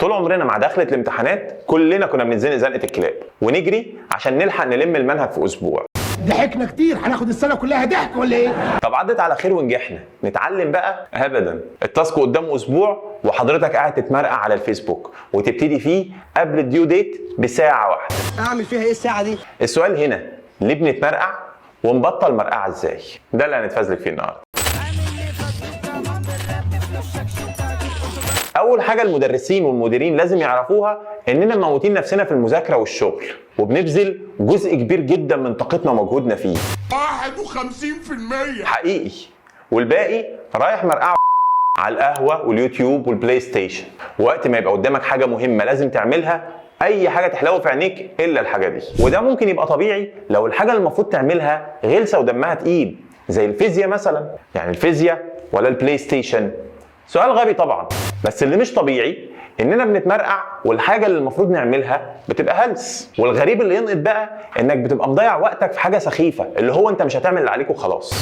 طول عمرنا مع دخلة الامتحانات كلنا كنا بنتزنق زنقة الكلاب ونجري عشان نلحق نلم المنهج في اسبوع. ضحكنا كتير، هناخد السنه كلها ضحك ولا ايه؟ طب عدت على خير ونجحنا، نتعلم بقى؟ ابدا. التاسك قدامه اسبوع وحضرتك قاعد تتمرقع على الفيسبوك وتبتدي فيه قبل الديو ديت بساعه واحده. اعمل فيها ايه الساعه دي؟ السؤال هنا، ليه بنتمرقع ونبطل مرقعه ازاي؟ ده اللي هنتفزلك فيه النهارده. اول حاجه المدرسين والمديرين لازم يعرفوها اننا مموتين نفسنا في المذاكره والشغل وبنبذل جزء كبير جدا من طاقتنا ومجهودنا فيه 51% حقيقي، والباقي رايح مرقعه على القهوه واليوتيوب والبلاي ستيشن. وقت ما يبقى قدامك حاجه مهمه لازم تعملها، اي حاجه تحلو في عينيك الا الحاجه دي. وده ممكن يبقى طبيعي لو الحاجه اللي المفروض تعملها غلسه ودمها تقيل، زي الفيزياء مثلا. يعني الفيزياء ولا البلاي ستيشن؟ سؤال غبي طبعا، بس اللي مش طبيعي اننا بنتمرقع والحاجه اللي المفروض نعملها بتبقى هلس. والغريب اللي ينقض بقى انك بتبقى مضيع وقتك في حاجه سخيفه، اللي هو انت مش هتعمل اللي عليك وخلاص.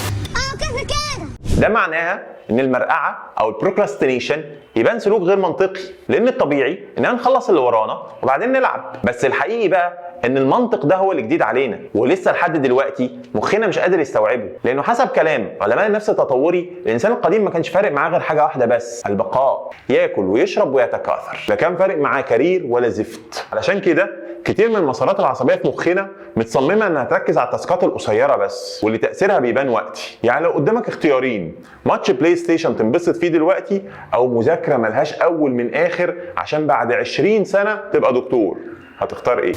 كده كده. ده معناها ان المرقعه او البروكراستينيشن يبان سلوك غير منطقي، لان الطبيعي اننا نخلص اللي ورانا وبعدين نلعب. بس الحقيقي بقى ان المنطق ده هو اللي جديد علينا، ولسه لحد دلوقتي مخنا مش قادر يستوعبه. لانه حسب كلام علماء النفس التطوري، الانسان القديم ما كانش فارق معاه غير حاجه واحده بس، البقاء. ياكل ويشرب ويتكاثر، لا كان فارق معاه كارير ولا زفت. علشان كده كتير من المسارات العصبيه في مخنا متصممه انها تركز على التاسكات القصيره بس، واللي تاثيرها بيبان وقتي. يعني لو قدامك اختيارين، ماتش بلاي ستيشن تنبسط فيه دلوقتي، او مذاكره ملهاش اول من اخر عشان بعد 20 سنه تبقى دكتور، هتختار ايه؟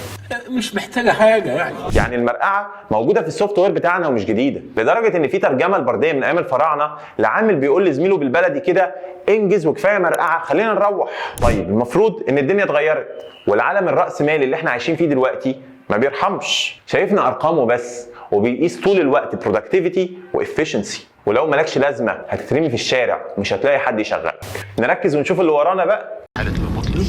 مش محتاجه حاجه يعني المرقعه موجوده في السوفت وير بتاعنا ومش جديده، لدرجه ان في ترجمه البرديه من ايام الفراعنه لعامل بيقول لزميله بالبلدي كده: انجز وكفايه مرقعه، خلينا نروح. طيب المفروض ان الدنيا اتغيرت، والعالم الرأسمالي اللي احنا عايشين فيه دلوقتي ما بيرحمش، شايفنا ارقام وبس، وبيقيس طول الوقت برودكتيفيتي وافشنسي. ولو مالكش لازمه هتترمي في الشارع ومش هتلاقي حد يشغلك. نركز ونشوف اللي ورانا بقى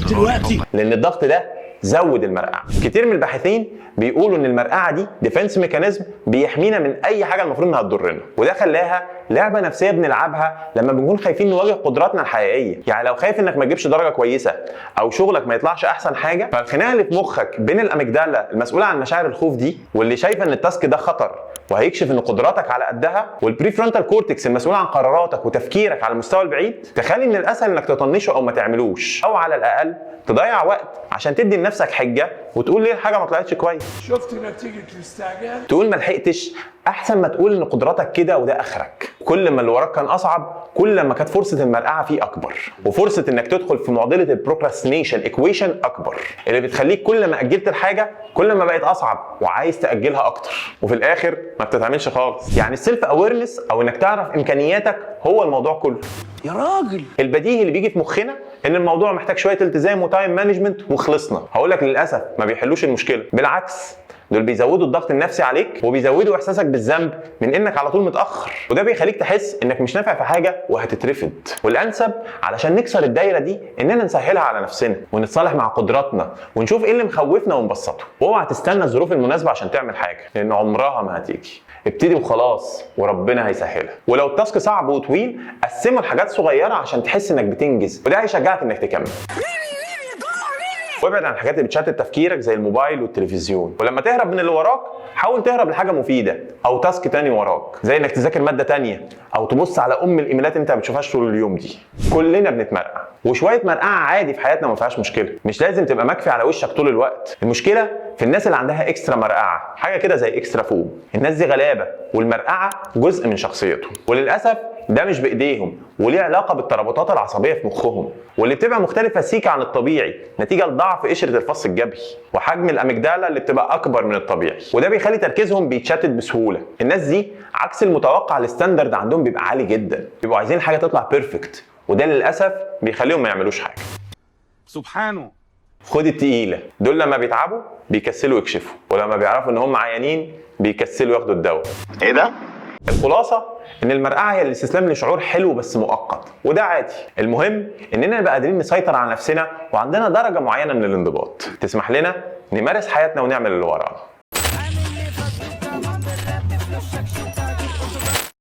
دلوقتي، لان الضغط ده زود المرقعه. كتير من الباحثين بيقولوا ان المرقعه دي ديفنس ميكانيزم بيحمينا من اي حاجه المفروض انها تضرنا، وده خلاها لعبه نفسيه بنلعبها لما بنكون خايفين نواجه قدراتنا الحقيقيه. يعني لو خايف انك ما تجيبش درجه كويسه او شغلك ما يطلعش احسن حاجه، فالخناقه اللي في مخك بين الاميجدالا المسؤوله عن مشاعر الخوف دي، واللي شايفه ان التاسك ده خطر وهيكشف ان قدراتك على قدها، والبريفرونتال كورتكس المسؤول عن قراراتك وتفكيرك على المستوى البعيد، تخلي من الاسهل انك تطنشه او ما تعملوش، او على الاقل تضيع وقت عشان تدي لنفسك حجه وتقول ليه الحاجه ما طلعتش كويس. شفت نتيجه الاستعجال؟ تقول ما لحقتش احسن ما تقول ان قدراتك كده وده اخرك. كل ما اللي وراك كان اصعب، كل ما كانت فرصه المرقعه فيه اكبر، وفرصه انك تدخل في معضله البروكراستينيشن ايكويشن اكبر، اللي بتخليك كل ما اجلت الحاجه كل ما بقت اصعب وعايز تاجلها اكتر، وفي الاخر ما بتتعملش خالص. يعني السيلف اويرنس او انك تعرف امكانياتك هو الموضوع كله. يا راجل، البديهي اللي بيجي في مخنا ان الموضوع محتاج شويه التزام وتايم مانجمنت وخلصنا. هقول لك للاسف ما بيحلوش المشكله، بالعكس دول بيزودوا الضغط النفسي عليك وبيزودوا احساسك بالذنب من انك على طول متاخر، وده بيخليك تحس انك مش نافع في حاجه وهتترفض. والانسب علشان نكسر الدايره دي اننا نسهلها على نفسنا ونتصالح مع قدراتنا ونشوف ايه اللي مخوفنا ونبسطه. واوعى تستنى الظروف المناسبه عشان تعمل حاجه، لان عمرها ما هتيجي. ابتدي وخلاص وربنا هيسهلها. ولو التاسك صعب وطويل قسمه لحاجات صغيره عشان تحس انك بتنجز، وده هيشجعك انك تكمل. وابعد عن الحاجات اللي بتشتت تفكيرك زي الموبايل والتلفزيون. ولما تهرب من اللي وراك حاول تهرب لحاجه مفيده او تاسك تاني وراك، زي انك تذاكر ماده تانيه او تبص على الايميلات اللي انت ما بتشوفهاش طول اليوم دي. كلنا بنتمرقع، وشويه مرقعه عادي في حياتنا ما فيهاش مشكله. مش لازم تبقى مكفي على وشك طول الوقت. المشكله في الناس اللي عندها اكسترا مرقعه، حاجه كده زي اكسترا فوم. الناس دي غلابه والمرقعه جزء من شخصيتهم، وللاسف ده مش بايديهم وليه علاقه بالترابطات العصبيه في مخهم، واللي بتبقى مختلفه سيكا عن الطبيعي نتيجه لضعف قشره الفص الجبهي وحجم الاميجدالا اللي بتبقى اكبر من الطبيعي، وده بيخلي تركيزهم بيتشتت بسهوله. الناس دي عكس المتوقع، الستاندرد عندهم بيبقى عالي جدا، بيبقوا عايزين الحاجه تطلع بيرفكت، وده للاسف بيخليهم ما يعملوش حاجه. سبحانه. خد التقيله، دول لما بيتعبوا بيكسلوا يكشفوا، ولما بيعرفوا ان هم عيانين بيكسلوا ياخدوا الدواء. ايه ده؟ الخلاصه ان المرقعه هي الاستسلام لشعور حلو بس مؤقت، وده عادي. المهم اننا نبقى قادرين نسيطر على نفسنا وعندنا درجه معينه من الانضباط تسمح لنا نمارس حياتنا ونعمل اللي ورانا.